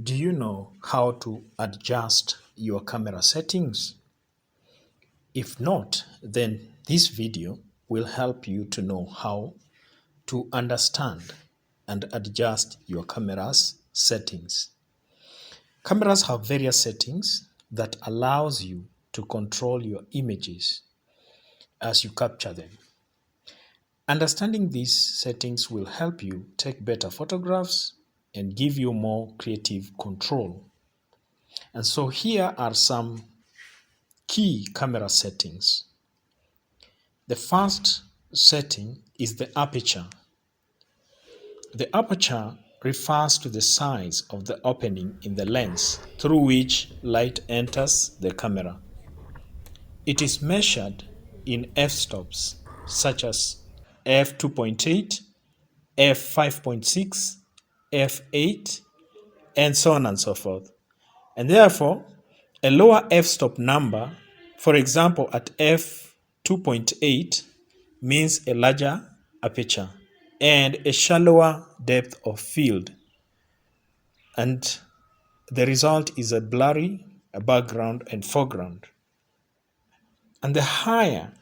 Do you know how to adjust your camera settings? If not, then this video will help you to know how to understand and adjust your camera's settings. Cameras have various settings that allows you to control your images as you capture them. Understanding these settings will help you take better photographs and give you more creative control. And so here are some key camera settings. The first setting is the aperture. The aperture refers to the size of the opening in the lens through which light enters the camera. It is measured in f-stops such as f2.8, f5.6, f8, and so on and so forth. And therefore, a lower f-stop number, for example at f2.8, means a larger aperture and a shallower depth of field. And the result is a blurry background and foreground. And a higher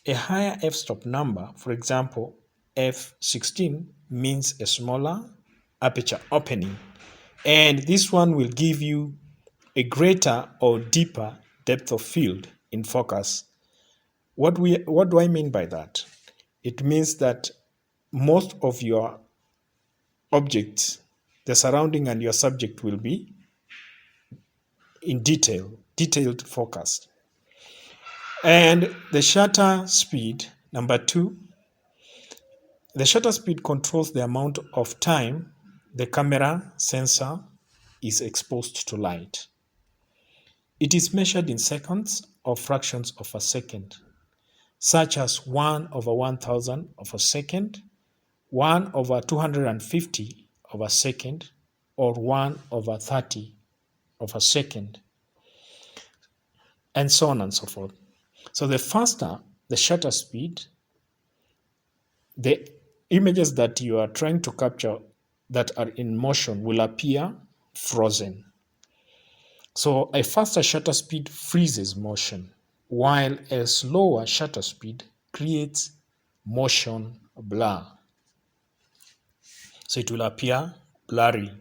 f-stop number, for example, f16, means a smaller aperture opening. And this one will give you a greater or deeper depth of field in focus. What do I mean by that? It means that most of your objects, the surrounding and your subject will be in detailed focus. And the shutter speed, number 2, the shutter speed controls the amount of time the camera sensor is exposed to light. It is measured in seconds or fractions of a second, such as 1 over 1000 of a second, 1 over 250 of a second, or 1 over 30 of a second, and so on and so forth. So the faster the shutter speed, the images that you are trying to capture that are in motion will appear frozen. So a faster shutter speed freezes motion, while a slower shutter speed creates motion blur. So it will appear blurry.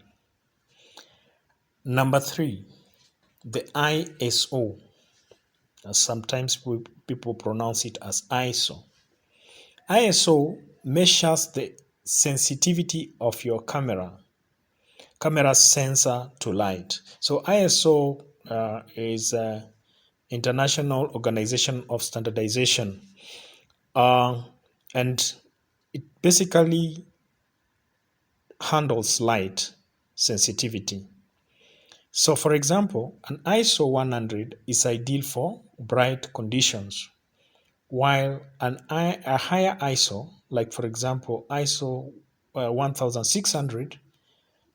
Number 3, the ISO. Sometimes people pronounce it as ISO. ISO measures the sensitivity of your camera's sensor to light. So ISO is International Organization of Standardization, and it basically handles light sensitivity. So for example, an ISO 100 is ideal for bright conditions, while a higher ISO, like for example ISO 1600,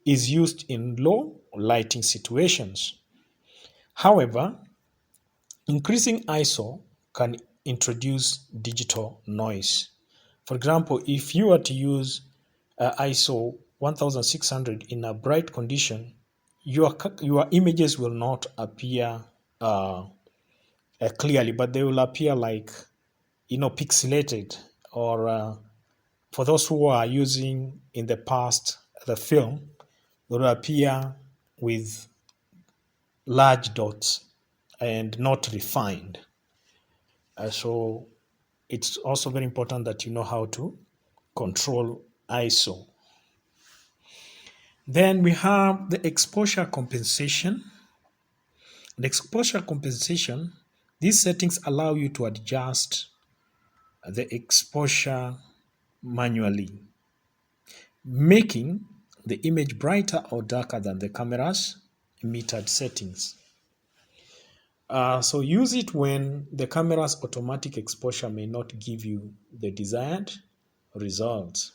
is used in low lighting situations. However, increasing ISO can introduce digital noise. For example, if you were to use ISO 1600 in a bright condition, your images will not appear clearly, but they will appear like, pixelated, or for those who are using in the past the film, they will appear with large dots and not refined. So it's also very important that you know how to control ISO. Then we have the exposure compensation. The exposure compensation, these settings allow you to adjust the exposure manually, making the image brighter or darker than the camera's metered settings. So use it when the camera's automatic exposure may not give you the desired results.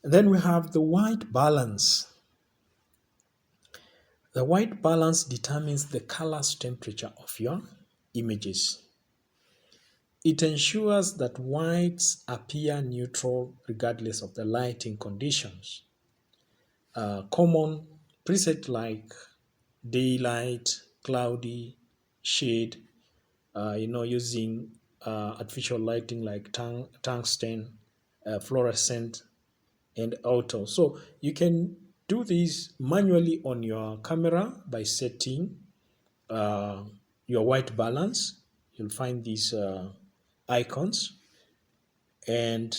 Then we have the white balance. The white balance determines the color's temperature of your images. It ensures that whites appear neutral regardless of the lighting conditions. common preset like daylight, cloudy, shade, using artificial lighting like tungsten, fluorescent, and auto. So you can do this manually on your camera by setting uh, your white balance. You'll find these icons, and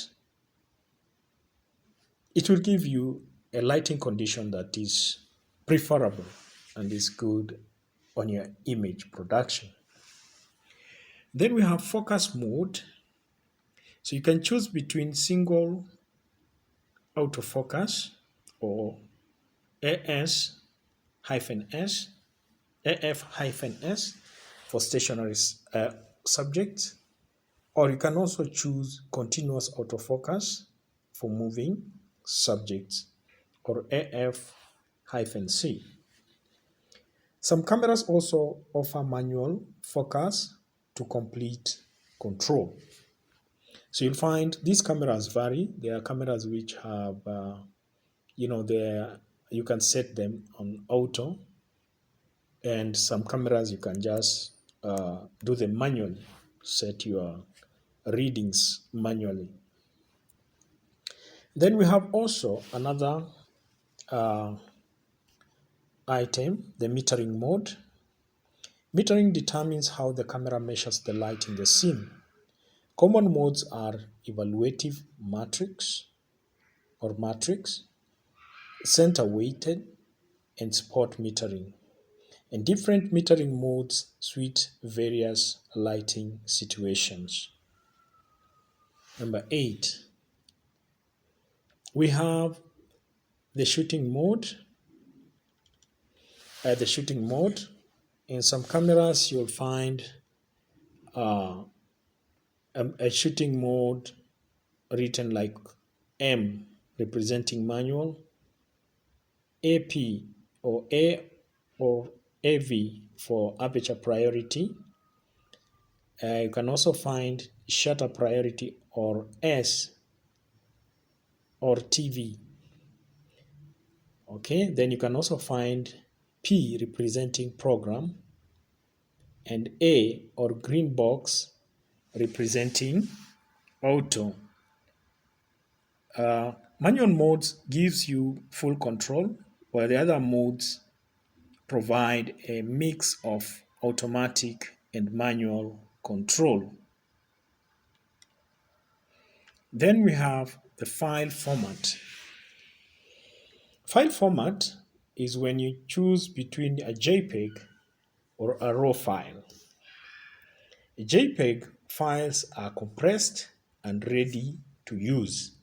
it will give you a lighting condition that is preferable and is good on your image production. Then we have focus mode. So you can choose between single autofocus or AS-S, AF-S for stationary subjects, or you can also choose continuous autofocus for moving subjects, or AF-C. Some cameras also offer manual focus to complete control. So you'll find these cameras vary. There are cameras which have, you can set them on auto, and some cameras you can just do them manually, set your readings manually. Then we have also another item, the metering mode. Metering determines how the camera measures the light in the scene. Common modes are evaluative matrix, center weighted, and spot metering. And different metering modes suit various lighting situations. Number 8, we have the shooting mode. In some cameras, you'll find a shooting mode written like M, representing manual, AP or A or AV for aperture priority. You can also find shutter priority or S or TV. Okay, then you can also find P representing program, and A or green box representing auto. Manual modes gives you full control, while the other modes provide a mix of automatic and manual control. Then we have the file format. File format is when you choose between a JPEG or a RAW file. JPEG files are compressed and ready to use,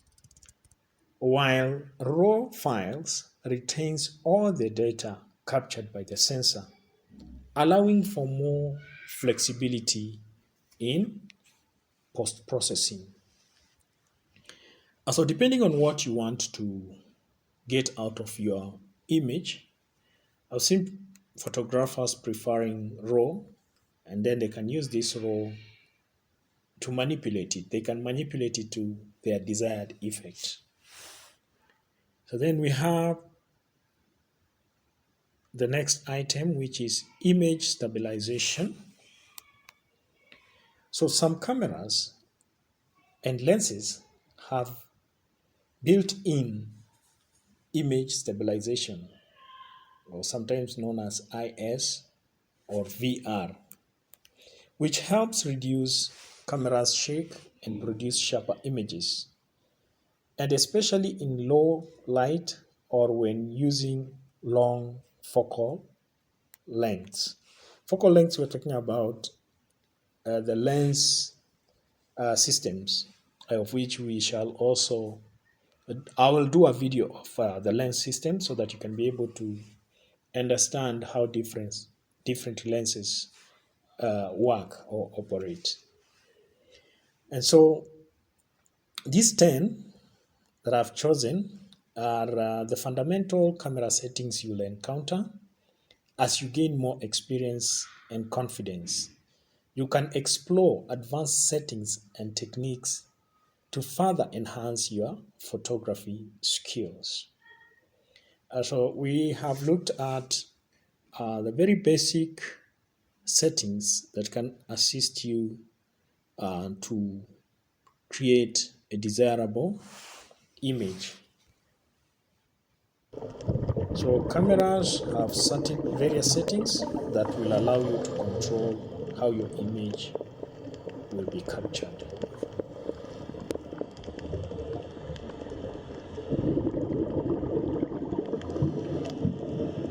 while RAW files retains all the data captured by the sensor, allowing for more flexibility in post-processing. So depending on what you want to get out of your image, I've seen photographers preferring RAW, and then they can use this RAW to manipulate it. They can manipulate it to their desired effect. So then we have the next item, which is image stabilization. So some cameras and lenses have built-in image stabilization, or sometimes known as IS or VR, which helps reduce camera's shake and produce sharper images, and especially in low light or when using long focal lengths. Focal lengths, we're talking about the lens systems, of which we shall also, I will do a video of the lens system so that you can be able to understand how different lenses work or operate. And so these 10 that I've chosen are the fundamental camera settings you'll encounter as you gain more experience and confidence. You can explore advanced settings and techniques to further enhance your photography skills. So we have looked at the very basic settings that can assist you to create a desirable image. So cameras have certain various settings that will allow you to control how your image will be captured.